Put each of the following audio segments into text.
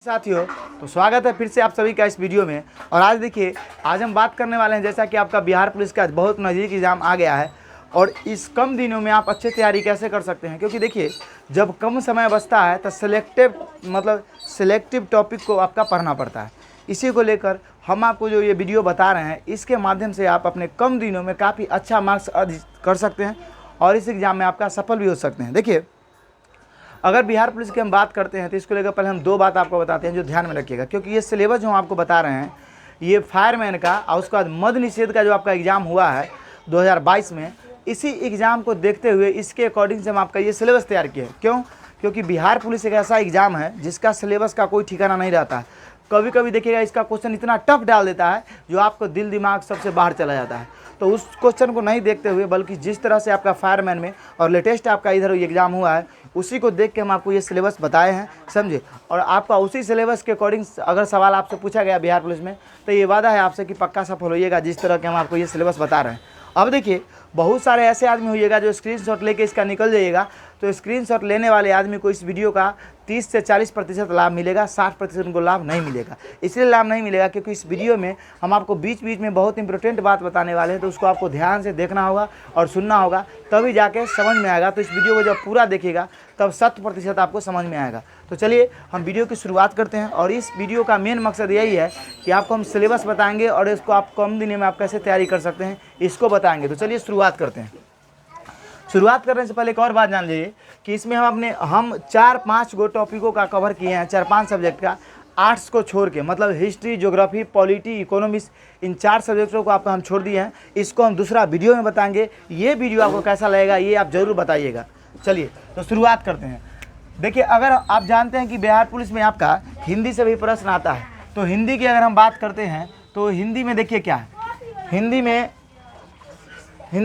साथियों, तो स्वागत है फिर से आप सभी का इस वीडियो में। और आज देखिए, आज हम बात करने वाले हैं जैसा कि आपका बिहार पुलिस का बहुत नज़दीक एग्ज़ाम आ गया है और इस कम दिनों में आप अच्छी तैयारी कैसे कर सकते हैं। क्योंकि देखिए, जब कम समय बचता है तो सिलेक्टिव टॉपिक को आपका पढ़ना पड़ता है। इसी को लेकर हम आपको जो ये वीडियो बता रहे हैं, इसके माध्यम से आप अपने कम दिनों में काफ़ी अच्छा मार्क्स अर्जित कर सकते हैं और इस एग्ज़ाम में आपका सफल भी हो सकते हैं। देखिए, अगर बिहार पुलिस की हम बात करते हैं तो इसको लेकर पहले हम दो बात आपको बताते हैं जो ध्यान में रखिएगा। क्योंकि ये सिलेबस जो हम आपको बता रहे हैं, ये फायरमैन का और उसके बाद मद्य निषेध का जो आपका एग्ज़ाम हुआ है 2022 में, इसी एग्ज़ाम को देखते हुए इसके अकॉर्डिंग से हम आपका ये सिलेबस तैयार किए हैं। क्यों? क्योंकि बिहार पुलिस एक ऐसा एग्ज़ाम है जिसका सिलेबस का कोई ठिकाना नहीं रहता है। कभी कभी देखिएगा, इसका क्वेश्चन इतना टफ डाल देता है जो आपको दिल दिमाग सबसे बाहर चला जाता है। तो उस क्वेश्चन को नहीं देखते हुए, बल्कि जिस तरह से आपका फायरमैन में और लेटेस्ट आपका इधर एग्ज़ाम हुआ है, उसी को देख के हम आपको ये सिलेबस बताए हैं, समझे। और आपका उसी सिलेबस के अकॉर्डिंग अगर सवाल आपसे पूछा गया बिहार पुलिस में, तो ये वादा है आपसे कि पक्का सफल होइएगा जिस तरह के हम आपको ये सिलेबस बता रहे हैं। अब देखिए, बहुत सारे ऐसे आदमी होइएगा जो स्क्रीनशॉट लेके इसका निकल जाइएगा, तो स्क्रीनशॉट लेने वाले आदमी को इस वीडियो का 30 से 40% लाभ मिलेगा, 60% उनको लाभ नहीं मिलेगा। इसलिए लाभ नहीं मिलेगा क्योंकि इस वीडियो में हम आपको बीच बीच में बहुत इंपॉर्टेंट बात बताने वाले हैं, तो उसको आपको ध्यान से देखना होगा और सुनना होगा, तभी जाके समझ में आएगा। तो इस वीडियो को जब पूरा देखिएगा तब 100% आपको समझ में आएगा। तो चलिए हम वीडियो की शुरुआत करते हैं। और इस वीडियो का मेन मकसद यही है कि आपको हम सिलेबस बताएंगे और इसको आप कम दिन में आप कैसे तैयारी कर सकते हैं इसको बताएंगे। तो चलिए शुरुआत करते हैं। शुरुआत करने से पहले एक और बात जान लीजिए कि इसमें हम 4-5 गो टॉपिकों का कवर किए हैं, 4-5 सब्जेक्ट का, आर्ट्स को छोड़ के, मतलब हिस्ट्री, ज्योग्राफी, पॉलिटी, इकोनॉमिक्स, इन 4 सब्जेक्टों को आपको हम छोड़ दिए हैं। इसको हम दूसरा वीडियो में बताएंगे। ये वीडियो आपको कैसा लगेगा ये आप ज़रूर बताइएगा। चलिए तो शुरुआत करते हैं। देखिए, अगर आप जानते हैं कि बिहार पुलिस में आपका हिंदी से भी प्रश्न आता है, तो हिंदी की अगर हम बात करते हैं तो हिंदी में देखिए क्या है। हिंदी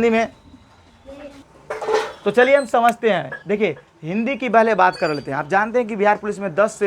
में तो चलिए हम समझते हैं। देखिए, हिंदी की पहले बात कर लेते हैं। आप जानते हैं कि बिहार पुलिस में 10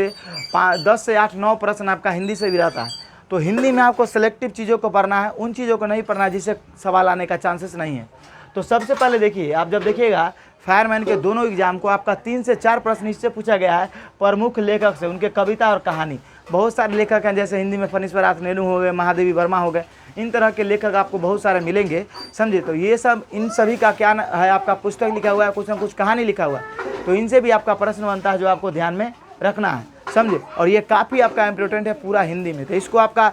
से 8-9 प्रश्न आपका हिंदी से भी रहता है। तो हिंदी में आपको सेलेक्टिव चीज़ों को पढ़ना है, उन चीज़ों को नहीं पढ़ना है जिससे सवाल आने का चांसेस नहीं है। तो सबसे पहले देखिए, आप जब देखिएगा फायरमैन के दोनों एग्जाम को आपका 3 से 4 प्रश्न इससे पूछा गया है प्रमुख लेखक से, उनके कविता और कहानी। बहुत सारे लेखक हैं, जैसे हिंदी में फणीश्वरनाथ नेहरू हो गए, महादेवी वर्मा हो गए, इन तरह के लेखक आपको बहुत सारे मिलेंगे, समझे। तो ये सब, इन सभी का क्या है, आपका पुस्तक लिखा हुआ है, कुछ ना कुछ कहानी लिखा हुआ है। तो इनसे भी आपका प्रश्न बनता है जो आपको ध्यान में रखना है, समझे। और ये काफ़ी आपका इम्पोर्टेंट है पूरा हिंदी में। तो इसको आपका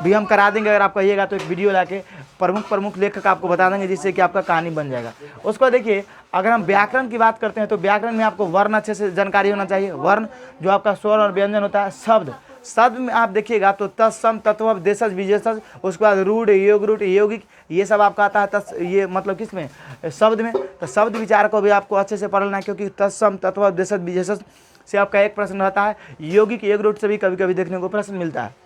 भी हम करा देंगे। अगर आप कहिएगा तो एक वीडियो लाके प्रमुख लेखक आपको बता देंगे जिससे कि आपका कहानी बन जाएगा। उसको देखिए, अगर हम व्याकरण की बात करते हैं तो व्याकरण में आपको वर्ण अच्छे से जानकारी होना चाहिए। वर्ण जो आपका स्वर और व्यंजन होता है। शब्द में आप देखिएगा तो तत्सम, तत्व, देशज, विशेषज, उसके बाद रूढ़, योग रूढ़, यौगिक, ये सब आपका आता है। ये मतलब किस में? शब्द में। तो शब्द विचार को भी आपको अच्छे से पढ़ना है, क्योंकि तत्सम, तत्व, देशज, विशेषज से आपका एक प्रश्न रहता है। यौगिक, योग रूढ़ से भी कभी कभी देखने को प्रश्न मिलता है।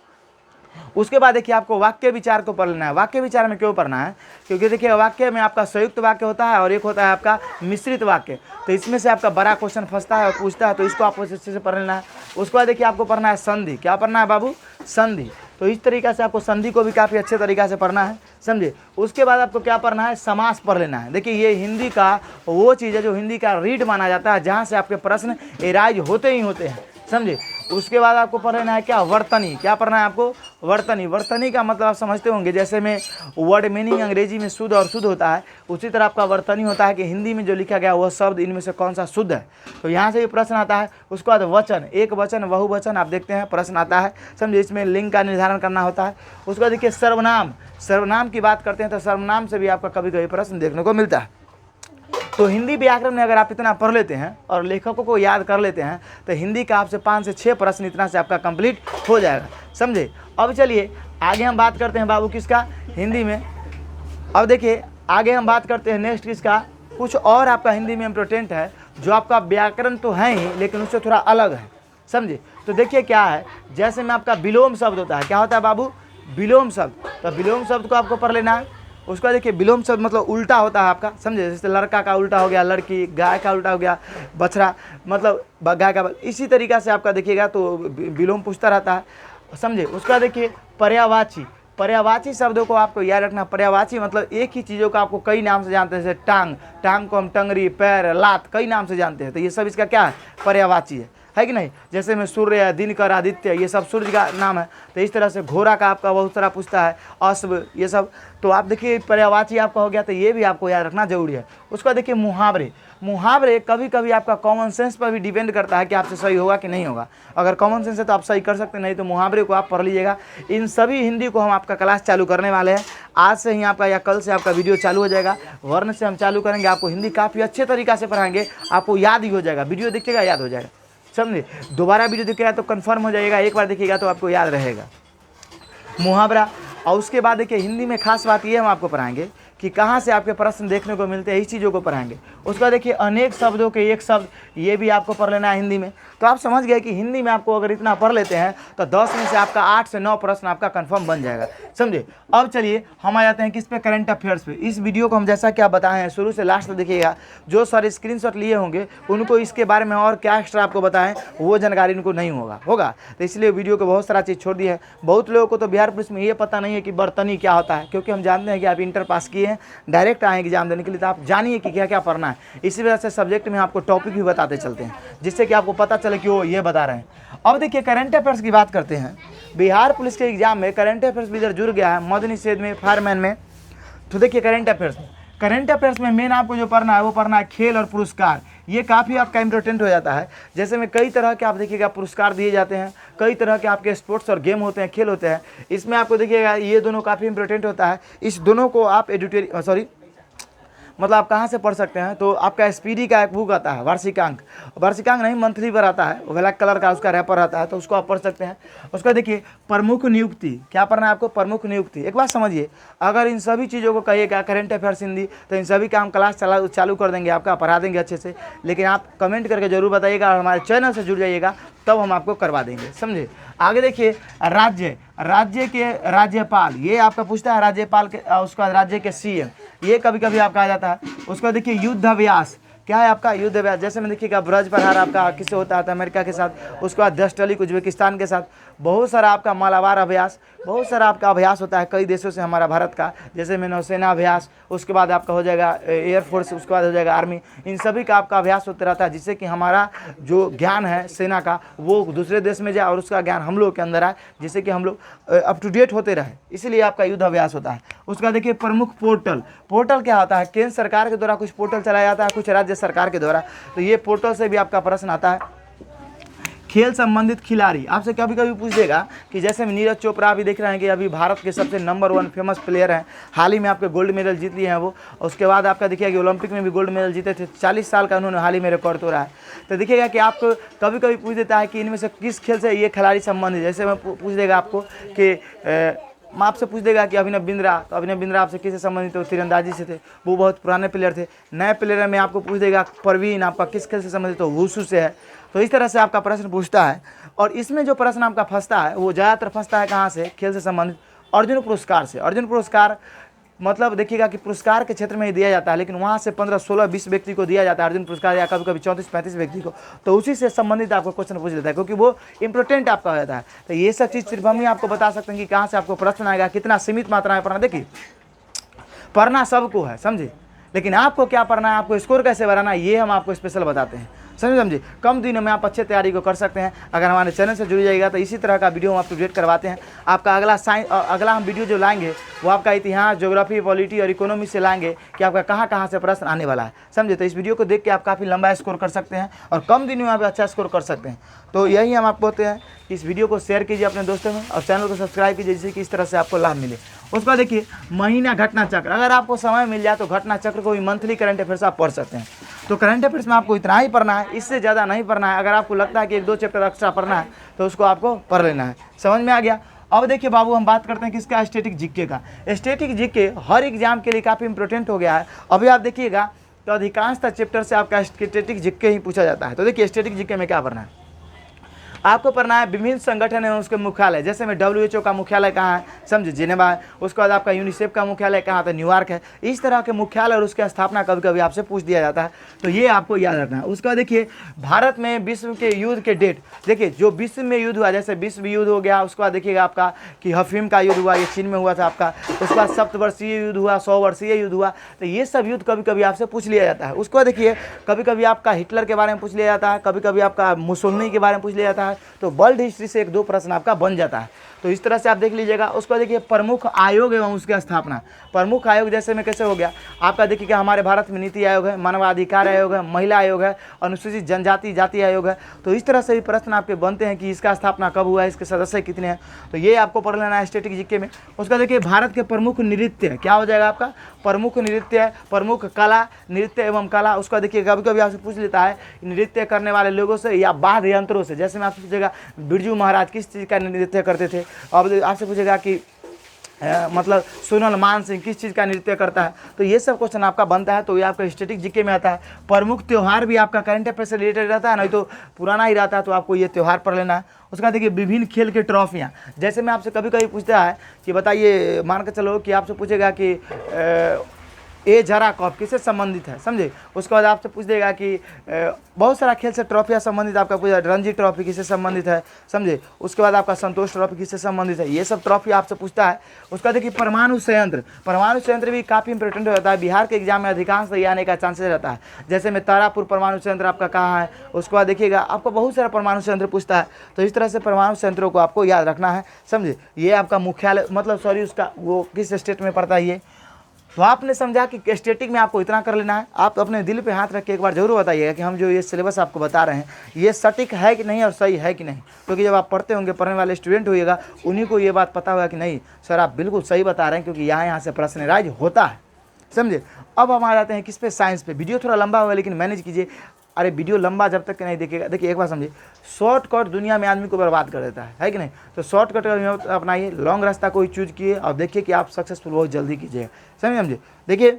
उसके बाद देखिए, आपको वाक्य विचार को पढ़ना है। वाक्य विचार में क्यों पढ़ना है? क्योंकि देखिए, वाक्य में आपका संयुक्त वाक्य होता है और एक होता है आपका मिश्रित वाक्य। तो इसमें से आपका बड़ा क्वेश्चन फंसता है और पूछता है, तो इसको आपको अच्छे से पढ़ लेना है। उसके बाद देखिए, आपको पढ़ना है संधि। क्या पढ़ना है बाबू? संधि। तो इस तरीक़े से आपको संधि को भी काफ़ी अच्छे तरीक़े से पढ़ना है, समझे। उसके बाद आपको क्या पढ़ना है? समास पढ़ लेना है। देखिए, ये हिंदी का वो चीज़ है जो हिंदी का रीड माना जाता है, जहाँ से आपके प्रश्न एराइज होते ही होते हैं, समझे। उसके बाद आपको पढ़ लेना है क्या? वर्तनी। क्या पढ़ना है आपको? वर्तनी। वर्तनी का मतलब आप समझते होंगे, जैसे में वर्ड मीनिंग अंग्रेजी में शुद्ध और शुद्ध होता है, उसी तरह आपका वर्तनी होता है कि हिंदी में जो लिखा गया वह शब्द इनमें से कौन सा शुद्ध है। तो यहाँ से भी प्रश्न आता है। उसके बाद वचन, एक वचन, बहुवचन, आप देखते हैं प्रश्न आता है, समझे। इसमें लिंग का निर्धारण करना होता है। उसके बाद देखिए, सर्वनाम की बात करते हैं तो सर्वनाम से भी आपका कभी कभी प्रश्न देखने को मिलता है। तो हिंदी व्याकरण में अगर आप इतना पढ़ लेते हैं और लेखकों को याद कर लेते हैं तो हिंदी का आपसे 5 से 6 प्रश्न इतना से आपका कंप्लीट हो जाएगा, समझे। अब चलिए आगे हम बात करते हैं बाबू किसका? हिंदी में। अब देखिए, आगे हम बात करते हैं नेक्स्ट किसका? कुछ और आपका हिंदी में इम्पोर्टेंट है, जो आपका व्याकरण तो है ही लेकिन उससे थोड़ा अलग है, समझे। तो देखिए क्या है, जैसे में आपका विलोम शब्द होता है। क्या होता है बाबू? विलोम शब्द। तो विलोम शब्द को आपको पढ़ लेना है। उसका देखिए, विलोम शब्द मतलब उल्टा होता है आपका, समझे। जैसे लड़का का उल्टा हो गया लड़की, गाय का उल्टा हो गया बछड़ा, मतलब गाय का। इसी तरीक़ा से आपका देखिएगा तो विलोम पूछता रहता है, समझे। उसका देखिए, पर्यायवाची शब्दों को आपको याद रखना। पर्यायवाची मतलब एक ही चीज़ों को आपको कई नाम से जानते हैं, जैसे टांग को हम टंगरी, पैर, लात, कई नाम से जानते हैं। तो ये सब इसका क्या है? पर्यायवाची है। है कि नहीं। जैसे में सूर्य, दिनकर, आदित्य, ये सब सूर्य का नाम है। तो इस तरह से घोड़ा का आपका बहुत सारा पूछता है, अश्व, ये सब। तो आप देखिए पर्यायवाची आपका हो गया, तो ये भी आपको याद रखना जरूरी है। उसका देखिए मुहावरे, मुहावरे कभी कभी आपका कॉमन सेंस पर भी डिपेंड करता है कि आपसे सही होगा कि नहीं होगा। अगर कॉमन सेंस है तो आप सही कर सकते हैं, नहीं तो मुहावरे को आप पढ़ लीजिएगा। इन सभी हिंदी को हम आपका क्लास चालू करने वाले हैं। आज से ही आपका या कल से आपका वीडियो चालू हो जाएगा। वर्ण से हम चालू करेंगे, आपको हिंदी काफ़ी अच्छे तरीक़ा से पढ़ाएंगे, आपको याद ही हो जाएगा। वीडियो देखिएगा याद हो जाएगा, समझे। दोबारा वीडियो देखिएगा तो कन्फर्म हो जाएगा, एक बार देखिएगा तो आपको याद रहेगा मुहावरा। और उसके बाद देखिए हिंदी में खास बात ये हम आपको पढ़ाएंगे कि कहाँ से आपके प्रश्न देखने को मिलते हैं, इस चीज़ों को पढ़ाएंगे। उसका देखिए अनेक शब्दों के एक शब्द, ये भी आपको पढ़ लेना है हिंदी में। तो आप समझ गए कि हिंदी में आपको अगर इतना पढ़ लेते हैं तो 10 में से आपका 8 से 9 प्रश्न आपका कंफर्म बन जाएगा, समझे। अब चलिए हम आ जाते हैं किस पे, करंट अफेयर्स पे। इस वीडियो को हम जैसा कि आप बताए हैं शुरू से लास्ट तक देखिएगा। जो सर स्क्रीनशॉट लिए होंगे उनको इसके बारे में और क्या एक्स्ट्रा आपको बताएं वो जानकारी उनको नहीं होगा। तो इसलिए वीडियो को बहुत सारा चीज़ छोड़ दी है। बहुत लोगों को तो बिहार पुलिस में ये पता नहीं है कि बर्तनी क्या होता है, क्योंकि हम जानते हैं कि आप इंटर पास किए हैं, डायरेक्ट आए एग्जाम देने के लिए, तो आप जानिए कि क्या क्या पढ़ना है। इसी वजह से सब्जेक्ट में आपको टॉपिक भी बताते चलते हैं, जिससे कि आपको पता चले कि वो ये बता रहे हैं। अब देखिए करंट अफेयर्स की बात करते हैं। बिहार पुलिस के एग्जाम में करंट अफेयर्स भी इधर जुड़ गया है, मद निषेध में, फायरमैन में। तो देखिए करंट अफेयर्स में मेन आपको जो पढ़ना है वो पढ़ना है खेल और पुरस्कार। ये काफ़ी आपका इंपॉर्टेंट हो जाता है। जैसे में कई तरह के आप देखिएगा पुरस्कार दिए जाते हैं, कई तरह के आपके स्पोर्ट्स और गेम होते हैं, खेल होते हैं। इसमें आपको देखिएगा ये दोनों काफ़ी इंपॉर्टेंट होता है। इस दोनों को आप मतलब आप कहाँ से पढ़ सकते हैं, तो आपका एसपीडी का एक बुक आता है, वार्षिकांक नहीं मंथली पर आता है, वो ब्लैक कलर का उसका रैपर आता है, तो उसको आप पढ़ सकते हैं। उसका देखिए प्रमुख नियुक्ति, क्या पढ़ना है आपको, प्रमुख नियुक्ति। एक बात समझिए, अगर इन सभी चीज़ों को कहिएगा करंट अफेयर्स हिंदी, तो इन सभी का हम क्लास चालू कर देंगे, आपका पढ़ा देंगे अच्छे से। लेकिन आप कमेंट करके जरूर बताइएगा और हमारे चैनल से जुड़ जाइएगा, तब हम आपको करवा देंगे, समझे। आगे देखिए राज्य के राज्यपाल, ये आपका पूछता है राज्यपाल के, उसका राज्य के सीएम, ये कभी कभी आपका आ जाता है। उसका देखिए युद्ध अभ्यास, क्या है आपका युद्ध अभ्यास। जैसे में देखिएगा ब्रज प्रहार आपका किससे होता है, अमेरिका के साथ। उसके बाद दस्तलिक उज्बेकिस्तान के साथ। बहुत सारा आपका मालाबार अभ्यास, बहुत सारा आपका अभ्यास होता है कई देशों से हमारा भारत का। जैसे में नौसेना अभ्यास, उसके बाद आपका हो जाएगा एयरफोर्स, उसके बाद हो जाएगा आर्मी। इन सभी का आपका अभ्यास होता रहता है, जिससे कि हमारा जो ज्ञान है सेना का वो दूसरे देश में जाए और उसका ज्ञान हम लोग के अंदर आए, जिससे कि हम लोग अप टू डेट होते रहे। इसीलिए आपका युद्ध अभ्यास होता है। उसका देखिए प्रमुख पोर्टल क्या होता है, केंद्र सरकार के द्वारा कुछ पोर्टल चलाया जाता है, कुछ राज्य सरकार के द्वारा। तो ये पोर्टल से भी आपका प्रश्न आता है। खेल संबंधित खिलाड़ी, आपसे कभी कभी पूछ देगा कि जैसे नीरज चोपड़ा अभी देख रहे हैं कि अभी भारत के सबसे नंबर 1 फेमस प्लेयर हैं, हाल ही में आपके गोल्ड मेडल जीत लिए हैं वो। उसके बाद आपका देखिएगा कि ओलंपिक में भी गोल्ड मेडल जीते थे, 40 साल का उन्होंने हाल ही में रिकॉर्ड तोड़ा है। तो देखिएगा कि आपको कभी कभी पूछ देता है कि इनमें से किस खेल से ये खिलाड़ी संबंधित। जैसे मैं पूछ देगा आपको कि मैं आपसे पूछ देगा कि अभिनव बिंद्रा, तो अभिनव बिंद्रा आपसे किससे संबंधित थे, तीरंदाजी से थे, वो बहुत पुराने प्लेयर थे। नए प्लेयर में आपको पूछ देगा परवीन आपका किस खेल से संबंधित, तो वुशु से है। तो इस तरह से आपका प्रश्न पूछता है। और इसमें जो प्रश्न आपका फंसता है वो ज़्यादातर फंसता है कहाँ से, खेल से संबंधित अर्जुन पुरस्कार से। अर्जुन पुरस्कार मतलब देखिएगा कि पुरस्कार के क्षेत्र में ही दिया जाता है, लेकिन वहाँ से 15, 16, 20 व्यक्ति को दिया जाता है अर्जुन पुरस्कार, या कभी कभी 34, 35 व्यक्ति को। तो उसी से संबंधित आपको क्वेश्चन पूछ लेता है, क्योंकि वो इंपॉर्टेंट आपका हो जाता है। तो ये सब चीज़ सिर्फ हम ही आपको बता सकते हैं कि कहाँ से आपको प्रश्न आएगा, कितना सीमित मात्रा में पढ़ना। देखिए पढ़ना सबको है, समझे, लेकिन आपको क्या पढ़ना है, आपको स्कोर कैसे बनाना है, ये हम आपको स्पेशल बताते हैं, समझे। कम दिनों में आप अच्छे तैयारी को कर सकते हैं अगर हमारे चैनल से जुड़ जाइएगा। तो इसी तरह का वीडियो हम अपडेट करवाते हैं। आपका अगला हम वीडियो जो लाएंगे वो आपका इतिहास, ज्योग्राफी, पॉलिटी और इकोनॉमी से लाएंगे कि आपका कहाँ कहाँ से प्रश्न आने वाला है, समझे। तो इस वीडियो को देख के आप काफ़ी लंबा स्कोर कर सकते हैं और कम दिनों में आप अच्छा स्कोर कर सकते हैं। तो यही हम आपको बोलते हैं कि इस वीडियो को शेयर कीजिए अपने दोस्तों में और चैनल को सब्सक्राइब कीजिए, जिससे कि इस तरह से आपको लाभ मिले। उसका देखिए महीना घटना चक्र, अगर आपको समय मिल जाए तो घटना चक्र को भी मंथली करंट अफेयर्स आप पढ़ सकते हैं। तो करंट अफेयर्स में आपको इतना ही पढ़ना है, इससे ज़्यादा नहीं पढ़ना है। अगर आपको लगता है कि 1-2 चैप्टर एक्स्ट्रा पढ़ना है तो उसको आपको पढ़ लेना है, समझ में आ गया। अब देखिए बाबू हम बात करते हैं किसका, स्टैटिक जीके का। स्टैटिक जीके हर एग्जाम के लिए काफ़ी इंपॉर्टेंट हो गया है। अभी आप देखिएगा तो अधिकांशतः चैप्टर से आपका स्टैटिक जीके ही पूछा जाता है। तो देखिए स्टैटिक जीके में क्या पढ़ना है, आपको पढ़ना है विभिन्न संगठन एवं उसके मुख्यालय, जैसे में WHO का मुख्यालय कहाँ है, समझे, जिनेवा है। उसके बाद आपका यूनिसेफ का मुख्यालय कहाँ था, न्यूयॉर्क है। इस तरह के मुख्यालय और उसकी स्थापना कभी कभी आपसे पूछ दिया जाता है, तो ये आपको याद रखना है। उसके बाद देखिए भारत में विश्व के युद्ध के डेट, देखिए जो विश्व में युद्ध हुआ, जैसे विश्व युद्ध हो गया, उसके बाद देखिएगा आपका कि हफीम का युद्ध हुआ, ये चीन में हुआ था आपका। उसके बाद सप्तवर्षीय युद्ध हुआ, 100 वर्षीय युद्ध हुआ, तो ये सब युद्ध कभी कभी आपसे पूछ लिया जाता है। उसको देखिए कभी कभी आपका हिटलर के बारे में पूछ लिया जाता है, कभी कभी आपका मुसोलिनी के बारे में पूछ लिया जाता है, तो वर्ल्ड हिस्ट्री से 1-2 प्रश्न आपका बन जाता है, तो इस तरह से आप देख लीजिएगा। उसको देखिए प्रमुख आयोग एवं उसकी स्थापना, प्रमुख आयोग जैसे में कैसे हो गया आपका, देखिएगा हमारे भारत में नीति आयोग है, मानवाधिकार आयोग है, महिला आयोग है, अनुसूचित जनजाति जाति आयोग है, तो इस तरह से भी प्रश्न आपके बनते हैं कि इसका स्थापना कब हुआ है, इसके सदस्य कितने हैं, तो ये आपको पढ़ लेना है स्टैटिक जीके में। उसका देखिए भारत के प्रमुख नृत्य क्या हो जाएगा आपका, प्रमुख नृत्य, प्रमुख कला, नृत्य एवं कला। उसका देखिए कभी कभी आपसे पूछ लेता है नृत्य करने वाले लोगों से या वाद्य यंत्रों से, जैसे में आपसे पूछेगा बिरजू महाराज किस चीज़ का नृत्य करते थे, अब आपसे पूछेगा कि मतलब सोनल मान सिंह किस चीज़ का नृत्य करता है, तो ये सब क्वेश्चन आपका बनता है, तो ये आपका स्टैटिक जीके में आता है। प्रमुख त्यौहार भी आपका करंट अफेयर से रिलेटेड रहता है, नहीं तो पुराना ही रहता है, तो आपको ये त्यौहार पढ़ लेना है। उसका देखिए विभिन्न खेल के ट्रॉफियाँ, जैसे मैं आपसे कभी कभी पूछता है कि बताइए, मान के चलो कि आपसे पूछेगा कि ए जरा कप किससे संबंधित है, समझे। उसके बाद आपसे पूछ देगा कि बहुत सारा खेल से ट्रॉफियाँ संबंधित, आपका पूछा रणजी ट्रॉफी किससे संबंधित है, समझे। उसके बाद आपका संतोष ट्रॉफी किससे संबंधित है, ये सब ट्रॉफी आपसे पूछता है। उसका देखिए परमाणु संयंत्र भी काफ़ी इंपॉर्टेंट रहता है, बिहार के एग्जाम में अधिकांश ये आने का चांसेस रहता है। जैसे में तारापुर परमाणु संयंत्र आपका कहाँ है, उसके बाद देखिएगा आपको बहुत सारा परमाणु संयंत्र पूछता है, तो इस तरह से परमाणु संयंत्रों को आपको याद रखना है, समझे। ये आपका मुख्यालय मतलब सॉरी उसका वो किस स्टेट में पड़ता है ये, तो आपने समझा कि स्टैटिक में आपको इतना कर लेना है। आप अपने दिल पे हाथ रख के एक बार जरूर बताइएगा कि हम जो ये सिलेबस आपको बता रहे हैं ये सटीक है कि नहीं और सही है कि नहीं, क्योंकि जब आप पढ़ते होंगे, पढ़ने वाले स्टूडेंट होइएगा, उन्हीं को ये बात पता होगा कि नहीं सर आप बिल्कुल सही बता रहे हैं, क्योंकि यहाँ से प्रश्न राइज होता है, समझे। अब हम आ जाते हैं किस पे, साइंस पे। वीडियो थोड़ा लंबा होगा लेकिन मैनेज कीजिए, अरे वीडियो लंबा जब तक नहीं देखेगा, देखिए एक बार समझिए, शॉर्टकट दुनिया में आदमी को बर्बाद कर देता है कि नहीं, तो शॉर्टकट अपनाइए, लॉन्ग रास्ता कोई चूज किए और देखिए कि आप सक्सेसफुल बहुत जल्दी कीजिएगा, समझे। देखिए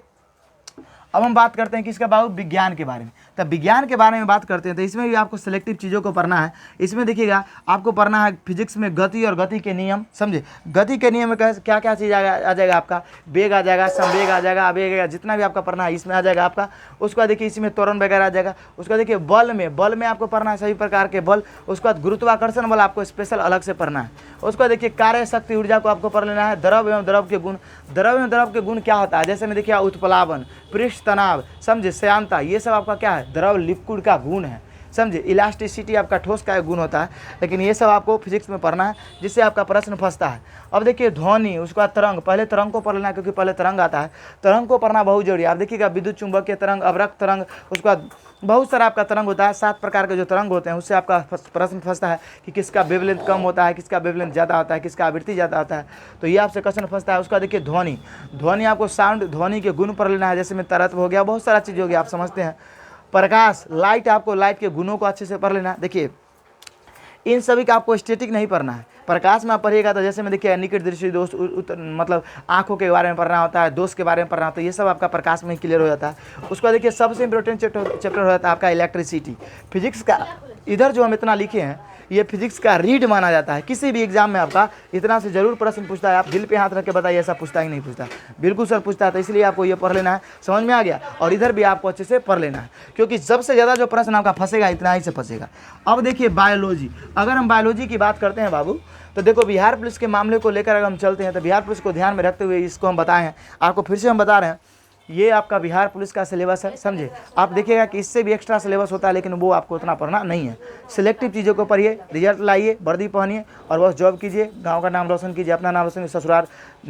अब हम बात करते हैं किसका बाबू, विज्ञान के बारे में। तब विज्ञान के बारे में बात करते हैं तो इसमें भी आपको सिलेक्टिव चीज़ों को पढ़ना है। इसमें देखिएगा आपको पढ़ना है फिजिक्स में गति और गति के नियम, समझे। गति के नियम में क्या क्या चीज़ आ जाएगा आपका, वेग आ जाएगा, संवेग आ जाएगा, आवेग आ जाएगा, जितना भी आपका पढ़ना है इसमें आ जाएगा आपका। उसके बाद देखिए इसमें त्वरण वगैरह आ जाएगा। उसका देखिए बल में आपको पढ़ना है सभी प्रकार के बल। उसके बाद गुरुत्वाकर्षण बल आपको स्पेशल अलग से पढ़ना है। उसके बाद देखिए कार्य शक्ति ऊर्जा को आपको पढ़ लेना है। द्रव एवं द्रव के गुण, द्रव एवं द्रव के गुण क्या होता है, जैसे में देखिए उत्प्लावन, पृष्ठ तनाव, समझे, श्यानता, ये सब आपका क्या है, द्रव लिक्विड का गुण है, समझे। इलास्टिसिटी आपका ठोस का गुण होता है, लेकिन ये सब आपको फिजिक्स में पढ़ना है, जिससे आपका प्रश्न फंसता है। अब देखिए ध्वनि, उसके बाद तरंग, पहले तरंग को पढ़ लेना क्योंकि पहले तरंग आता है, तरंग को पढ़ना बहुत जरूरी है। आप देखिएगा विद्युत चुंबकीय तरंग, अवरक्त तरंग, उसके बाद बहुत सारा आपका तरंग होता है, 7 प्रकार के जो तरंग होते हैं, उससे आपका प्रश्न फंसता है कि किसका वेवलेंथ कम होता है, किसका वेवलेंथ ज़्यादा होता है, किसका आवृत्ति ज़्यादा होता है, तो ये आपसे क्वेश्चन फंसता है। उसका देखिए ध्वनि आपको साउंड, ध्वनि के गुण पढ़ लेना है, जैसे में तरत्व हो गया, बहुत सारा चीज़ हो गया, आप समझते हैं। प्रकाश, लाइट, आपको लाइट के गुणों को अच्छे से पढ़ लेना है। देखिए इन सभी का आपको स्टैटिक नहीं पढ़ना है, प्रकाश में आप पढ़िएगा तो जैसे मैं देखिए निकट दृष्टि दोष, मतलब आंखों के बारे में पढ़ना होता है, दोष के बारे में पढ़ना होता है, ये सब आपका प्रकाश में क्लियर हो जाता है। उसको देखिए सबसे इंपॉर्टेंट चैप्टर हो जाता है आपका इलेक्ट्रिसिटी। फिजिक्स का इधर जो हम इतना लिखे हैं ये फिजिक्स का रीड माना जाता है, किसी भी एग्जाम में आपका इतना से जरूर प्रश्न पूछता है। आप दिल पे हाथ रख के बताइए ऐसा पूछता ही नहीं पूछता, बिल्कुल सर पूछता है, तो इसलिए आपको ये पढ़ लेना है, समझ में आ गया। और इधर भी आपको अच्छे से पढ़ लेना है, क्योंकि सबसे ज़्यादा जो प्रश्न आपका फंसेगा इतना ही से फंसेगा। अब देखिए बायोलॉजी, अगर हम बायोलॉजी की बात करते हैं बाबू, तो देखो बिहार पुलिस के मामले को लेकर अगर हम चलते हैं तो बिहार पुलिस को ध्यान में रखते हुए इसको हम बताए हैं, आपको फिर से हम बता रहे हैं। ये आपका बिहार पुलिस का सिलेबस है, समझे। आप देखिएगा कि इससे भी एक्स्ट्रा सिलेबस होता है, लेकिन वो आपको उतना पढ़ना नहीं है। सिलेक्टिव चीज़ों को पढ़िए, रिजल्ट लाइए, वर्दी पहनिए और बस जॉब कीजिए, गांव का नाम रोशन कीजिए, अपना नाम रोशन कीजिए, ससुराल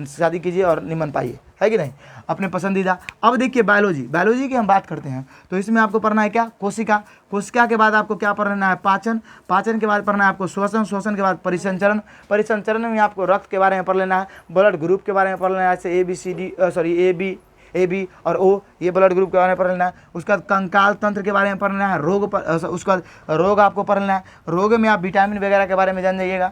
शादी कीजिए और निमन पाइए, है कि नहीं, अपने पसंदीदा। अब देखिए बायोलॉजी की हम बात करते हैं तो इसमें आपको पढ़ना है क्या, कोशिका के बाद आपको क्या पढ़ना है, पाचन के बाद पढ़ना है आपको श्वसन के बाद परिसंचरण में आपको रक्त के बारे में पढ़ लेना है, ब्लड ग्रुप के बारे में पढ़ लेना है, जैसे ए बी और ओ, ये ब्लड ग्रुप के बारे में पढ़ लेना है। उसके बाद कंकाल तंत्र के बारे में पढ़ लेना है, उसके बाद रोग आपको पढ़ लेना है, रोग में आप विटामिन वगैरह के बारे में जान जाइएगा।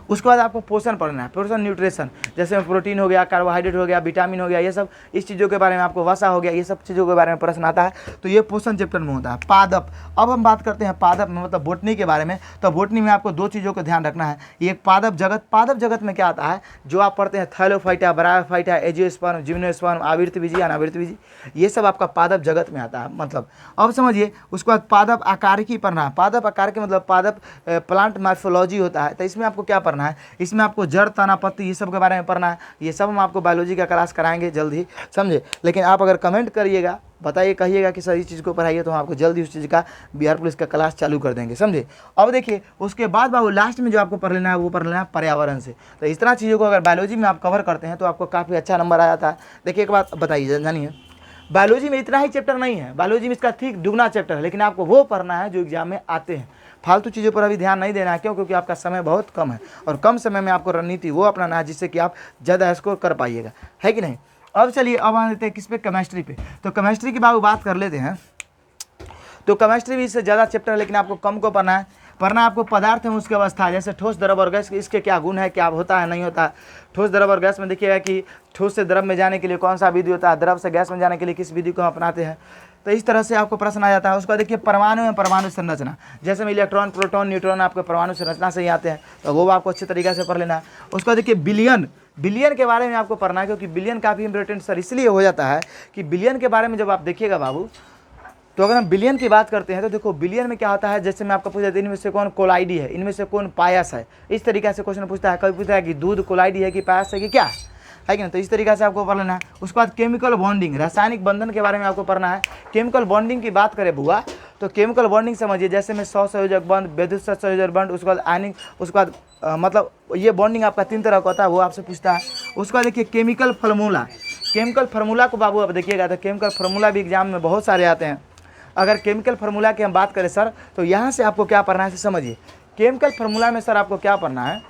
उसके बाद आपको पोषण पढ़ना है, पोषण न्यूट्रिशन, जैसे प्रोटीन हो गया, कार्बोहाइड्रेट हो गया, विटामिन हो गया, ये सब इस चीज़ों के बारे में, आपको वसा हो गया, ये सब चीज़ों के बारे में प्रश्न आता है। तो ये पोषण चैप्टर में होता है। पादप, अब हम बात करते हैं पादप में मतलब बोटनी के बारे में। तो बोटनी में आपको 2 चीज़ों का ध्यान रखना है। एक पादप जगत, पादप जगत में क्या आता है, जो आप पढ़ते हैं थैलोफाइटा, ब्रायोफाइटा, एजियोस्पर्म, जिम्नोस्पर्म, आवृतबीजी, अनावृतबीजी, ये सब आपका पादप जगत में आता है। मतलब अब समझिए, उसके बाद पादप आकारिकी पढ़ना है। पादप आकार के मतलब पादप प्लांट मार्फोलॉजी होता है। तो इसमें आपको क्या पढ़ना है, इसमें आपको जड़, तना, पत्ती, ये सब के बारे में पढ़ना है। ये सब हम आपको बायोलॉजी का क्लास कराएंगे जल्द ही, समझे। लेकिन आप अगर कमेंट करिएगा, बताइए, कहिएगा कि सर इस चीज़ को पढ़ाइए, तो हम आपको जल्दी उस चीज़ का बिहार पुलिस का क्लास चालू कर देंगे, समझे। अब देखिए, उसके बाद बाबू लास्ट में जो आपको पढ़ लेना है वो पढ़ लेना है पर्यावरण से। तो इस तरह चीज़ों को अगर बायोलॉजी में आप कवर करते हैं तो आपको काफ़ी अच्छा नंबर आ जाता है। देखिए एक बात बताइए, जानिए, बायोलॉजी में इतना ही चैप्टर नहीं है, बायोलॉजी में इसका ठीक दुगना चैप्टर है, लेकिन आपको वो पढ़ना है जो एग्जाम में आते हैं। फालतू चीज़ों पर अभी ध्यान नहीं देना है, क्यों? क्योंकि आपका समय बहुत कम है और कम समय में आपको रणनीति वो अपनाना है जिससे कि आप ज़्यादा स्कोर कर पाइएगा, है कि नहीं। अब चलिए, अब आ लेते हैं किस पे, केमिस्ट्री पे। तो केमिस्ट्री की बाबू बात कर लेते हैं। तो केमिस्ट्री भी इससे ज़्यादा चैप्टर है, लेकिन आपको कम को पढ़ना है। आपको पदार्थ में उसकी अवस्था, जैसे ठोस, द्रव और गैस, इसके क्या गुण है, क्या होता है, नहीं होता है। ठोस, द्रव और गैस में देखिएगा कि ठोस से द्रव में जाने के लिए कौन सा विधि होता है, द्रव से गैस में जाने के लिए किस विधि को हम अपनाते हैं। तो इस तरह से आपको प्रश्न आ जाता है। उसका देखिए परमाणु में परमाणु संरचना, जैसे में इलेक्ट्रॉन, प्रोटॉन, न्यूट्रॉन आपके परमाणु संरचना से ही आते हैं, तो वो आपको अच्छे तरीके से पढ़ लेना है। उसका देखिए बिलियन, बिलियन के बारे में आपको पढ़ना है, क्योंकि बिलियन काफ़ी इंपॉर्टेंट सर इसलिए हो जाता है कि बिलियन के बारे में जब आप देखिएगा बाबू, तो अगर हम बिलियन की बात करते हैं तो देखो बिलियन में क्या होता है, जैसे मैं आपको पूछा था इनमें से कौन कोलाइडी है, इनमें से कौन पायस है, इस तरीके से क्वेश्चन पूछता है। कभी पूछता है कि दूध कोलाइडी है कि पायस है कि क्या है कि ना। तो इस तरीके से आपको पढ़ लेना है। उसके बाद केमिकल बॉन्डिंग, रासायनिक बंधन के बारे में आपको पढ़ना है। केमिकल बॉन्डिंग की बात करें बुआ, तो केमिकल बॉन्डिंग समझिए, जैसे में सहसंयोजक बंध, विद्युत सहसंयोजक बंध, उसके बाद आयनिक, उसके बाद मतलब ये बॉन्डिंग आपका 3 तरह का होता है, वो आपसे पूछता है। उसके बाद देखिए केमिकल फार्मूला, केमिकल फार्मूला को बाबू अब देखिएगा, तो केमिकल फार्मूला भी एग्जाम में बहुत सारे आते हैं। अगर केमिकल फार्मूला की हम बात करें सर, तो यहाँ से आपको क्या पढ़ना है समझिए। केमिकल फार्मूला में सर आपको क्या पढ़ना है,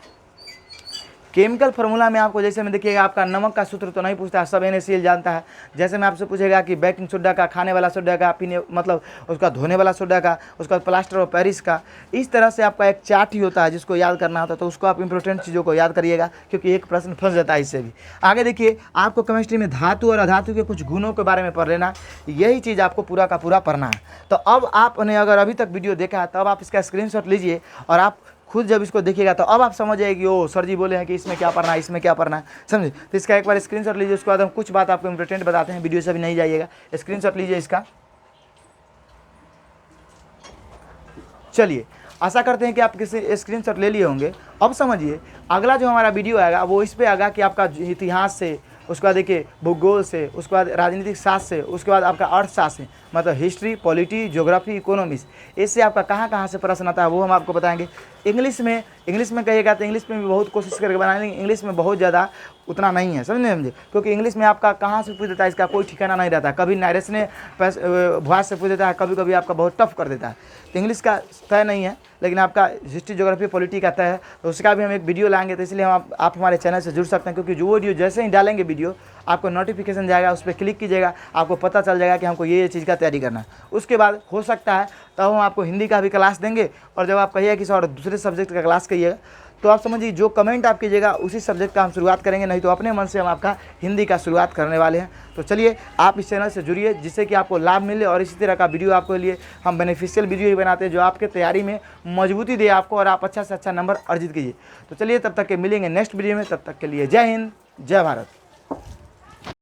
केमिकल फार्मूला में आपको जैसे में देखिएगा, आपका नमक का सूत्र तो नहीं पूछता है, सब NaCl जानता है। जैसे में आपसे पूछेगा कि बेकिंग सोडा का, खाने वाला सोडा का, पीने मतलब उसका धोने वाला सोडा का, उसका प्लास्टर ऑफ पेरिस का, इस तरह से आपका एक चार्ट ही होता है जिसको याद करना होता है। तो उसको आप इंपॉर्टेंट चीज़ों को याद करिएगा, क्योंकि एक प्रश्न फंस जाता है इससे भी। आगे देखिए, आपको केमिस्ट्री में धातु और अधातु के कुछ गुणों के बारे में पढ़ लेना, यही चीज़ आपको पूरा का पूरा पढ़ना है। तो अब आपने अगर अभी तक वीडियो देखा है, तब आप इसका स्क्रीनशॉट लीजिए और आप खुद जब इसको देखिएगा तो अब आप समझ जाएगी, ओ सर जी बोले हैं कि इसमें क्या पढ़ना है, इसमें क्या पढ़ना है, समझे। तो इसका एक बार स्क्रीनशॉट लीजिए। उसके बाद हम कुछ बात आपको इंपॉर्टेंट बताते हैं, वीडियो से भी नहीं जाइएगा, स्क्रीनशॉट लीजिए इसका। चलिए, आशा करते हैं कि आप किसी स्क्रीनशॉट ले लिए होंगे। अब समझिए, अगला जो हमारा वीडियो आएगा वो इस पर आएगा कि आपका इतिहास से, उसके बाद देखिए भूगोल से, उसके बाद राजनीतिक शास्त्र से, उसके बाद आपका अर्थशास्त्र से, मतलब हिस्ट्री, पॉलिटी, ज्योग्राफी, इकोनॉमिक्स, इससे आपका कहाँ से प्रश्न आता है वो हम आपको बताएंगे। इंग्लिश में कहिएगा तो इंग्लिश में भी बहुत कोशिश करके बनाएंगे। इंग्लिश में बहुत ज़्यादा उतना नहीं है, समझे, क्योंकि इंग्लिश में आपका कहाँ से पूछ देता है इसका कोई ठिकाना नहीं रहता। कभी नरेशने भुआस से पूछ देता है, कभी कभी आपका बहुत टफ कर देता है। तो इंग्लिश का तय नहीं है, लेकिन आपका हिस्ट्री, ज्योग्राफी, पॉलिटी का तय है। तो उसका भी हम एक वीडियो लाएंगे, तो इसलिए हम आप हमारे चैनल से जुड़ सकते हैं, क्योंकि जो वीडियो जैसे ही डालेंगे वीडियो आपको नोटिफिकेशन जाएगा, उस पर क्लिक कीजिएगा, आपको पता चल जाएगा कि हमको ये चीज़ का तैयारी करना है। उसके बाद हो सकता है तब हम आपको हिंदी का भी क्लास देंगे, और जब आप कहिएगा किसी और दूसरे सब्जेक्ट का क्लास करिएगा तो आप समझिए जो कमेंट आप कीजिएगा उसी सब्जेक्ट का हम शुरुआत करेंगे, नहीं तो अपने मन से हम आपका हिंदी का शुरुआत करने वाले हैं। तो चलिए आप इस चैनल से जुड़िए, जिससे कि आपको लाभ मिले, और इसी तरह का वीडियो आपके लिए हम बेनिफिशियल वीडियो ही बनाते हैं जो आपके तैयारी में मजबूती दे आपको, और आप अच्छा से अच्छा नंबर अर्जित कीजिए। तो चलिए तब तक के मिलेंगे नेक्स्ट वीडियो में, तब तक के लिए जय हिंद, जय भारत।